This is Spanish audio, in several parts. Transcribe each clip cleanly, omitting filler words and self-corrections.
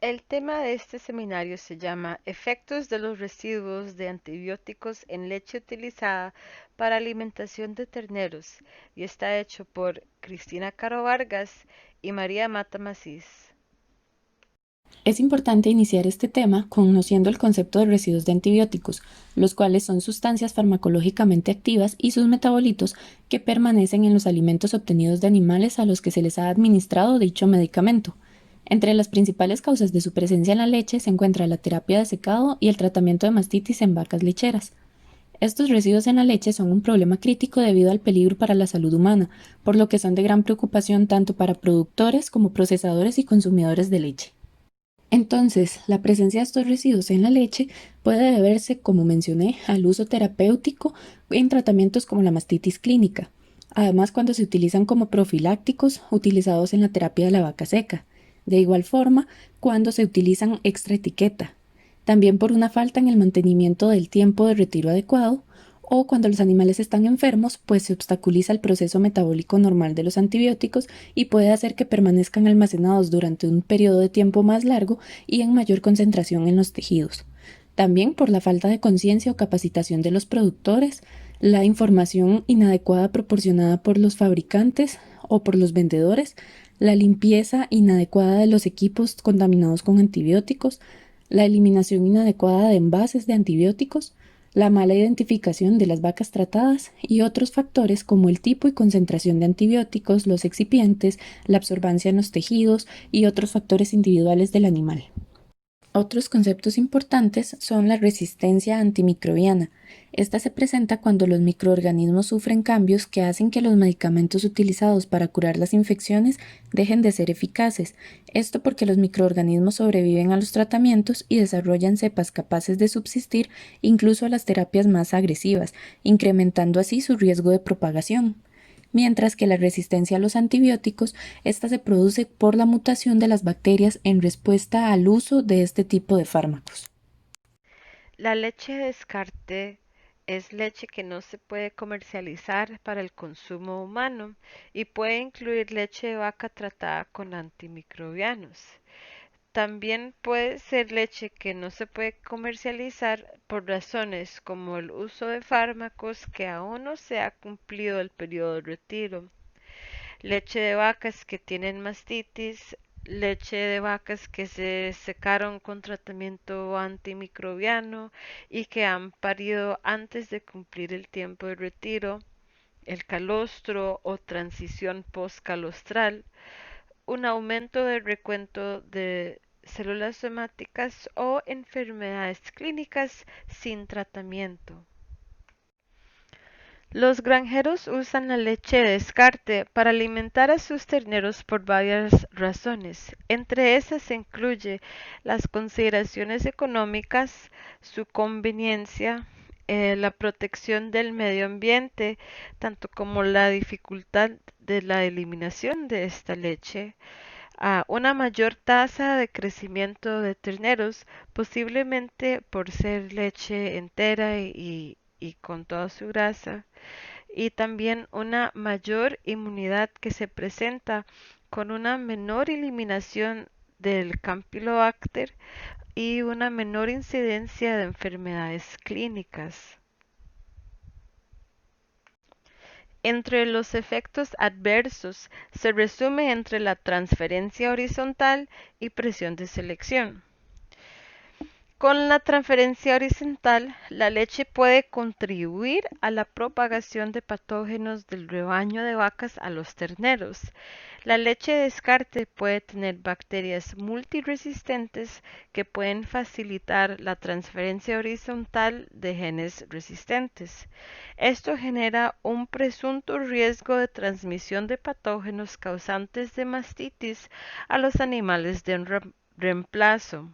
El tema de este seminario se llama Efectos de los residuos de antibióticos en leche utilizada para alimentación de terneros y está hecho por Cristina Caro Vargas y María Mata Macís. Es importante iniciar este tema conociendo el concepto de residuos de antibióticos, los cuales son sustancias farmacológicamente activas y sus metabolitos que permanecen en los alimentos obtenidos de animales a los que se les ha administrado dicho medicamento. Entre las principales causas de su presencia en la leche se encuentra la terapia de secado y el tratamiento de mastitis en vacas lecheras. Estos residuos en la leche son un problema crítico debido al peligro para la salud humana, por lo que son de gran preocupación tanto para productores como procesadores y consumidores de leche. Entonces, la presencia de estos residuos en la leche puede deberse, como mencioné, al uso terapéutico en tratamientos como la mastitis clínica. Además, cuando se utilizan como profilácticos utilizados en la terapia de la vaca seca. De igual forma, cuando se utilizan extra etiqueta. También por una falta en el mantenimiento del tiempo de retiro adecuado o cuando los animales están enfermos, pues se obstaculiza el proceso metabólico normal de los antibióticos y puede hacer que permanezcan almacenados durante un periodo de tiempo más largo y en mayor concentración en los tejidos. También por la falta de conciencia o capacitación de los productores, la información inadecuada proporcionada por los fabricantes o por los vendedores, la limpieza inadecuada de los equipos contaminados con antibióticos, la eliminación inadecuada de envases de antibióticos, la mala identificación de las vacas tratadas y otros factores como el tipo y concentración de antibióticos, los excipientes, la absorbancia en los tejidos y otros factores individuales del animal. Otros conceptos importantes son la resistencia antimicrobiana. Esta se presenta cuando los microorganismos sufren cambios que hacen que los medicamentos utilizados para curar las infecciones dejen de ser eficaces. Esto porque los microorganismos sobreviven a los tratamientos y desarrollan cepas capaces de subsistir incluso a las terapias más agresivas, incrementando así su riesgo de propagación. Mientras que la resistencia a los antibióticos, esta se produce por la mutación de las bacterias en respuesta al uso de este tipo de fármacos. La leche de descarte es leche que no se puede comercializar para el consumo humano y puede incluir leche de vaca tratada con antimicrobianos. También puede ser leche que no se puede comercializar por razones como el uso de fármacos que aún no se ha cumplido el periodo de retiro, leche de vacas que tienen mastitis, leche de vacas que se secaron con tratamiento antimicrobiano y que han parido antes de cumplir el tiempo de retiro, el calostro o transición postcalostral, un aumento del recuento de células somáticas o enfermedades clínicas sin tratamiento. Los granjeros usan la leche de descarte para alimentar a sus terneros por varias razones. Entre esas se incluye las consideraciones económicas, su conveniencia, la protección del medio ambiente, tanto como la dificultad de la eliminación de esta leche, a una mayor tasa de crecimiento de terneros, posiblemente por ser leche entera y con toda su grasa, y también una mayor inmunidad que se presenta con una menor eliminación del Campylobacter y una menor incidencia de enfermedades clínicas. Entre los efectos adversos se resume entre la transferencia horizontal y presión de selección. Con la transferencia horizontal, la leche puede contribuir a la propagación de patógenos del rebaño de vacas a los terneros. La leche de descarte puede tener bacterias multiresistentes que pueden facilitar la transferencia horizontal de genes resistentes. Esto genera un presunto riesgo de transmisión de patógenos causantes de mastitis a los animales de reemplazo.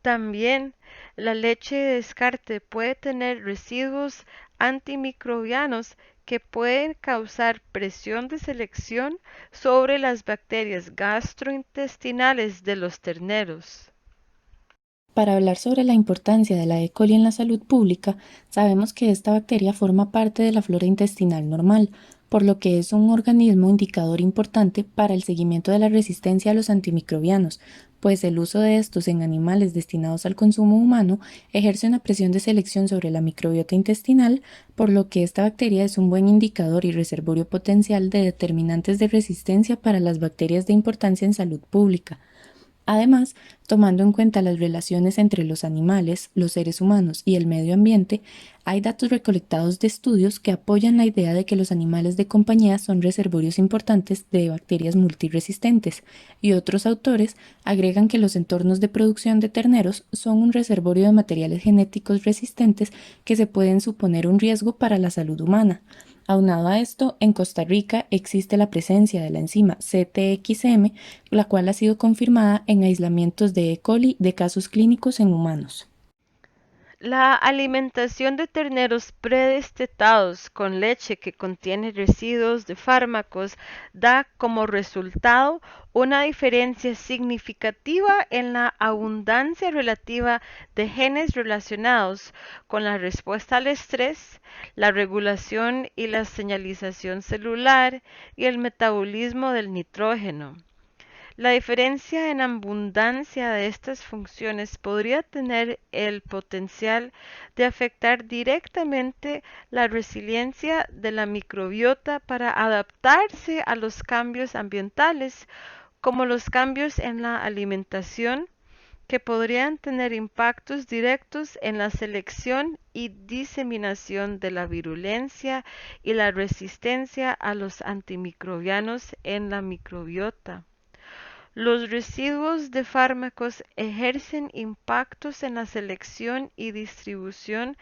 También la leche de descarte puede tener residuos antimicrobianos que pueden causar presión de selección sobre las bacterias gastrointestinales de los terneros. Para hablar sobre la importancia de la E. coli en la salud pública, sabemos que esta bacteria forma parte de la flora intestinal normal, por lo que es un organismo indicador importante para el seguimiento de la resistencia a los antimicrobianos, pues el uso de estos en animales destinados al consumo humano ejerce una presión de selección sobre la microbiota intestinal, por lo que esta bacteria es un buen indicador y reservorio potencial de determinantes de resistencia para las bacterias de importancia en salud pública. Además, tomando en cuenta las relaciones entre los animales, los seres humanos y el medio ambiente, hay datos recolectados de estudios que apoyan la idea de que los animales de compañía son reservorios importantes de bacterias multiresistentes, y otros autores agregan que los entornos de producción de terneros son un reservorio de materiales genéticos resistentes que se pueden suponer un riesgo para la salud humana. Aunado a esto, en Costa Rica existe la presencia de la enzima CTXM, la cual ha sido confirmada en aislamientos de E. coli de casos clínicos en humanos. La alimentación de terneros predestetados con leche que contiene residuos de fármacos da como resultado una diferencia significativa en la abundancia relativa de genes relacionados con la respuesta al estrés, la regulación y la señalización celular y el metabolismo del nitrógeno. La diferencia en abundancia de estas funciones podría tener el potencial de afectar directamente la resiliencia de la microbiota para adaptarse a los cambios ambientales, como los cambios en la alimentación, que podrían tener impactos directos en la selección y diseminación de la virulencia y la resistencia a los antimicrobianos en la microbiota. Los residuos de fármacos ejercen impactos en la selección y distribución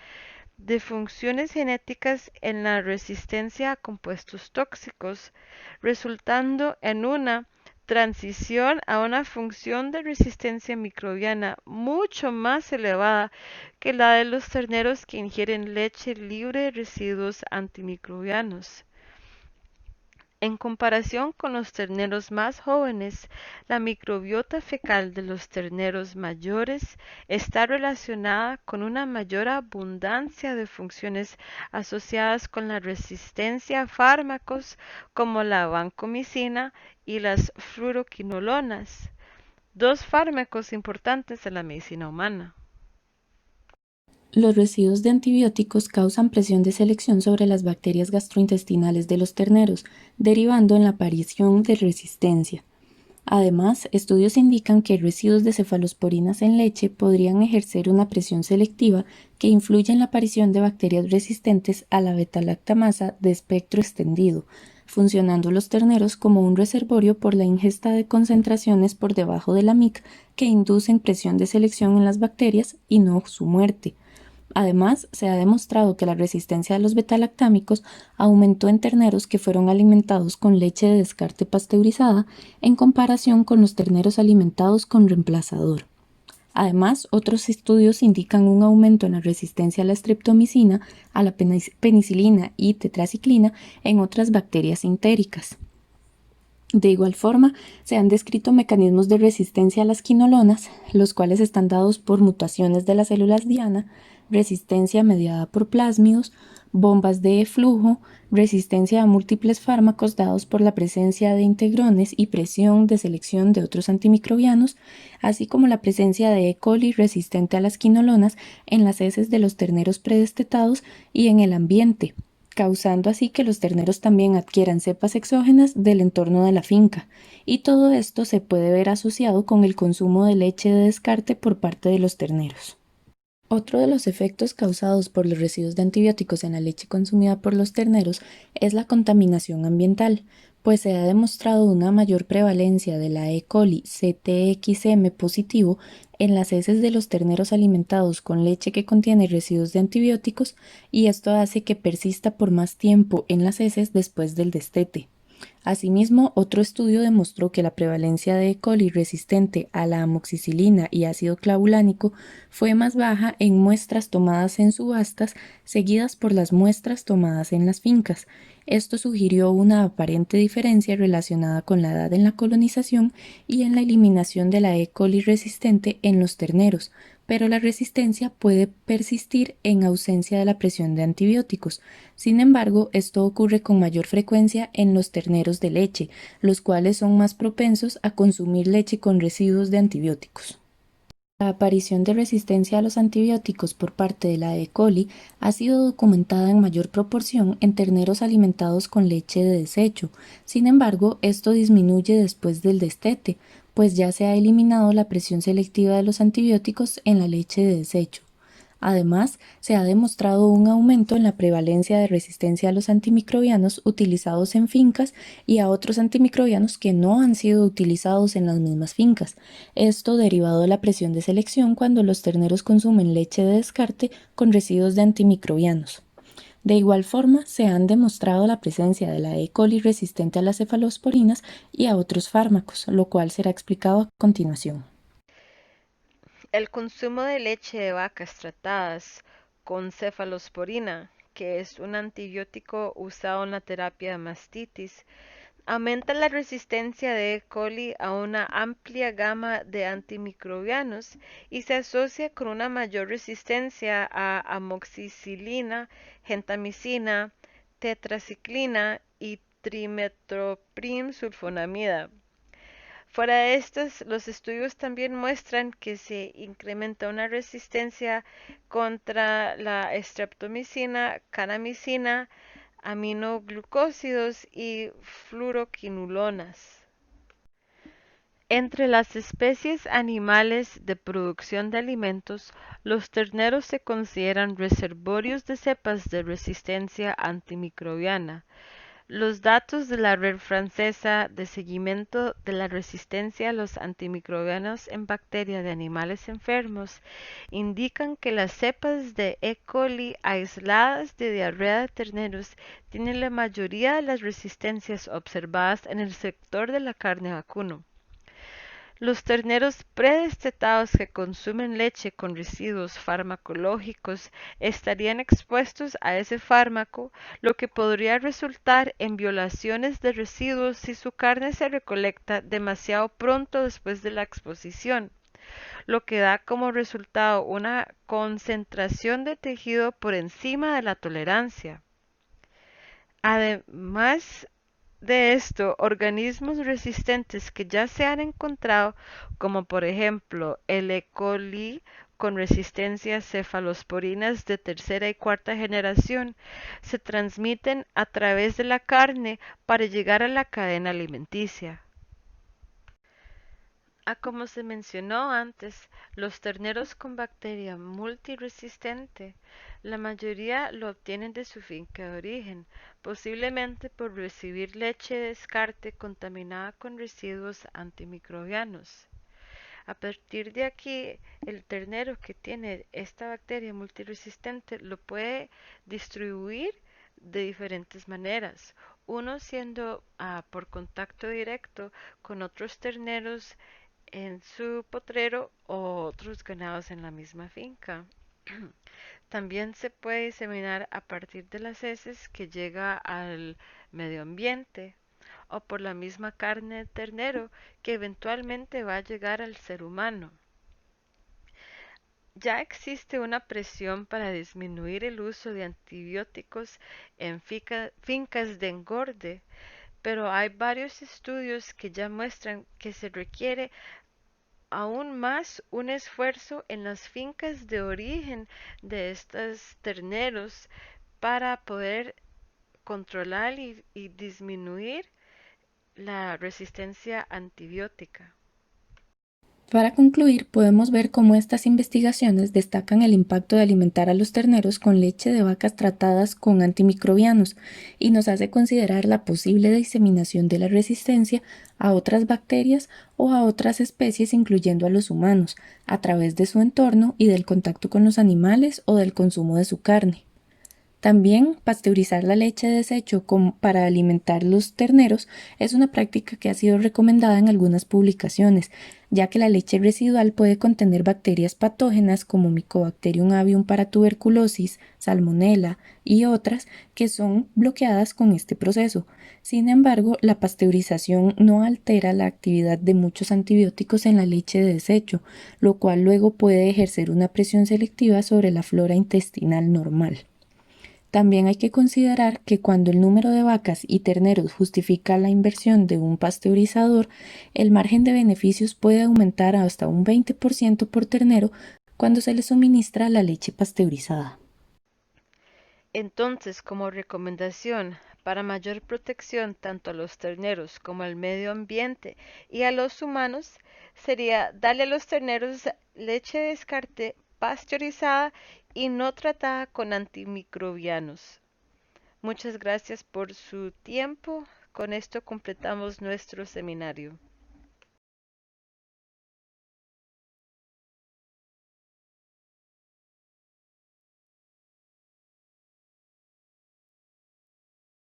de funciones genéticas en la resistencia a compuestos tóxicos, resultando en una transición a una función de resistencia microbiana mucho más elevada que la de los terneros que ingieren leche libre de residuos antimicrobianos. En comparación con los terneros más jóvenes, la microbiota fecal de los terneros mayores está relacionada con una mayor abundancia de funciones asociadas con la resistencia a fármacos como la vancomicina y las fluoroquinolonas, dos fármacos importantes en la medicina humana. Los residuos de antibióticos causan presión de selección sobre las bacterias gastrointestinales de los terneros, derivando en la aparición de resistencia. Además, estudios indican que residuos de cefalosporinas en leche podrían ejercer una presión selectiva que influye en la aparición de bacterias resistentes a la beta-lactamasa de espectro extendido, funcionando los terneros como un reservorio por la ingesta de concentraciones por debajo de la MIC que inducen presión de selección en las bacterias y no su muerte. Además, se ha demostrado que la resistencia a los betalactámicos aumentó en terneros que fueron alimentados con leche de descarte pasteurizada en comparación con los terneros alimentados con reemplazador. Además, otros estudios indican un aumento en la resistencia a la streptomicina, a la penicilina y tetraciclina en otras bacterias entéricas. De igual forma, se han descrito mecanismos de resistencia a las quinolonas, los cuales están dados por mutaciones de las células diana, resistencia mediada por plásmidos, bombas de flujo, resistencia a múltiples fármacos dados por la presencia de integrones y presión de selección de otros antimicrobianos, así como la presencia de E. coli resistente a las quinolonas en las heces de los terneros predestetados y en el ambiente, causando así que los terneros también adquieran cepas exógenas del entorno de la finca, y todo esto se puede ver asociado con el consumo de leche de descarte por parte de los terneros. Otro de los efectos causados por los residuos de antibióticos en la leche consumida por los terneros es la contaminación ambiental, pues se ha demostrado una mayor prevalencia de la E. coli CTXM positivo en las heces de los terneros alimentados con leche que contiene residuos de antibióticos, y esto hace que persista por más tiempo en las heces después del destete. Asimismo, otro estudio demostró que la prevalencia de E. coli resistente a la amoxicilina y ácido clavulánico fue más baja en muestras tomadas en subastas seguidas por las muestras tomadas en las fincas. Esto sugirió una aparente diferencia relacionada con la edad en la colonización y en la eliminación de la E. coli resistente en los terneros, pero la resistencia puede persistir en ausencia de la presión de antibióticos. Sin embargo, esto ocurre con mayor frecuencia en los terneros de leche, los cuales son más propensos a consumir leche con residuos de antibióticos. La aparición de resistencia a los antibióticos por parte de la E. coli ha sido documentada en mayor proporción en terneros alimentados con leche de desecho. Sin embargo, esto disminuye después del destete, pues ya se ha eliminado la presión selectiva de los antibióticos en la leche de desecho. Además, se ha demostrado un aumento en la prevalencia de resistencia a los antimicrobianos utilizados en fincas y a otros antimicrobianos que no han sido utilizados en las mismas fincas. Esto derivado de la presión de selección cuando los terneros consumen leche de descarte con residuos de antimicrobianos. De igual forma, se han demostrado la presencia de la E. coli resistente a las cefalosporinas y a otros fármacos, lo cual será explicado a continuación. El consumo de leche de vacas tratadas con cefalosporina, que es un antibiótico usado en la terapia de mastitis, aumenta la resistencia de E. coli a una amplia gama de antimicrobianos y se asocia con una mayor resistencia a amoxicilina, gentamicina, tetraciclina y trimetoprim-sulfonamida. Fuera de estos, los estudios también muestran que se incrementa una resistencia contra la streptomicina, kanamicina, aminoglucósidos y fluoroquinolonas. Entre las especies animales de producción de alimentos, los terneros se consideran reservorios de cepas de resistencia antimicrobiana. Los datos de la Red Francesa de Seguimiento de la Resistencia a los Antimicrobianos en Bacteria de Animales Enfermos indican que las cepas de E. coli aisladas de diarrea de terneros tienen la mayoría de las resistencias observadas en el sector de la carne vacuno. Los terneros predestetados que consumen leche con residuos farmacológicos estarían expuestos a ese fármaco, lo que podría resultar en violaciones de residuos si su carne se recolecta demasiado pronto después de la exposición, lo que da como resultado una concentración de tejido por encima de la tolerancia. Además de esto, organismos resistentes que ya se han encontrado, como por ejemplo el E. coli con resistencia a cefalosporinas de tercera y cuarta generación, se transmiten a través de la carne para llegar a la cadena alimenticia. Como se mencionó antes, los terneros con bacteria multiresistente, la mayoría lo obtienen de su finca de origen, posiblemente por recibir leche de descarte contaminada con residuos antimicrobianos. A partir de aquí, el ternero que tiene esta bacteria multiresistente lo puede distribuir de diferentes maneras. Uno siendo por contacto directo con otros terneros en su potrero o otros ganados en la misma finca. También se puede diseminar a partir de las heces que llega al medio ambiente o por la misma carne de ternero que eventualmente va a llegar al ser humano. Ya existe una presión para disminuir el uso de antibióticos en fincas de engorde, pero hay varios estudios que ya muestran que se requiere aún más un esfuerzo en las fincas de origen de estos terneros para poder controlar y disminuir la resistencia antibiótica. Para concluir, podemos ver cómo estas investigaciones destacan el impacto de alimentar a los terneros con leche de vacas tratadas con antimicrobianos y nos hace considerar la posible diseminación de la resistencia a otras bacterias o a otras especies, incluyendo a los humanos, a través de su entorno y del contacto con los animales o del consumo de su carne. También pasteurizar la leche de desecho para alimentar los terneros es una práctica que ha sido recomendada en algunas publicaciones, ya que la leche residual puede contener bacterias patógenas como Mycobacterium avium para tuberculosis, Salmonella y otras que son bloqueadas con este proceso. Sin embargo, la pasteurización no altera la actividad de muchos antibióticos en la leche de desecho, lo cual luego puede ejercer una presión selectiva sobre la flora intestinal normal. También hay que considerar que cuando el número de vacas y terneros justifica la inversión de un pasteurizador, el margen de beneficios puede aumentar hasta un 20% por ternero cuando se le suministra la leche pasteurizada. Entonces, como recomendación, para mayor protección tanto a los terneros como al medio ambiente y a los humanos, sería darle a los terneros leche de descarte pasteurizada y no tratada con antimicrobianos. Muchas gracias por su tiempo. Con esto completamos nuestro seminario.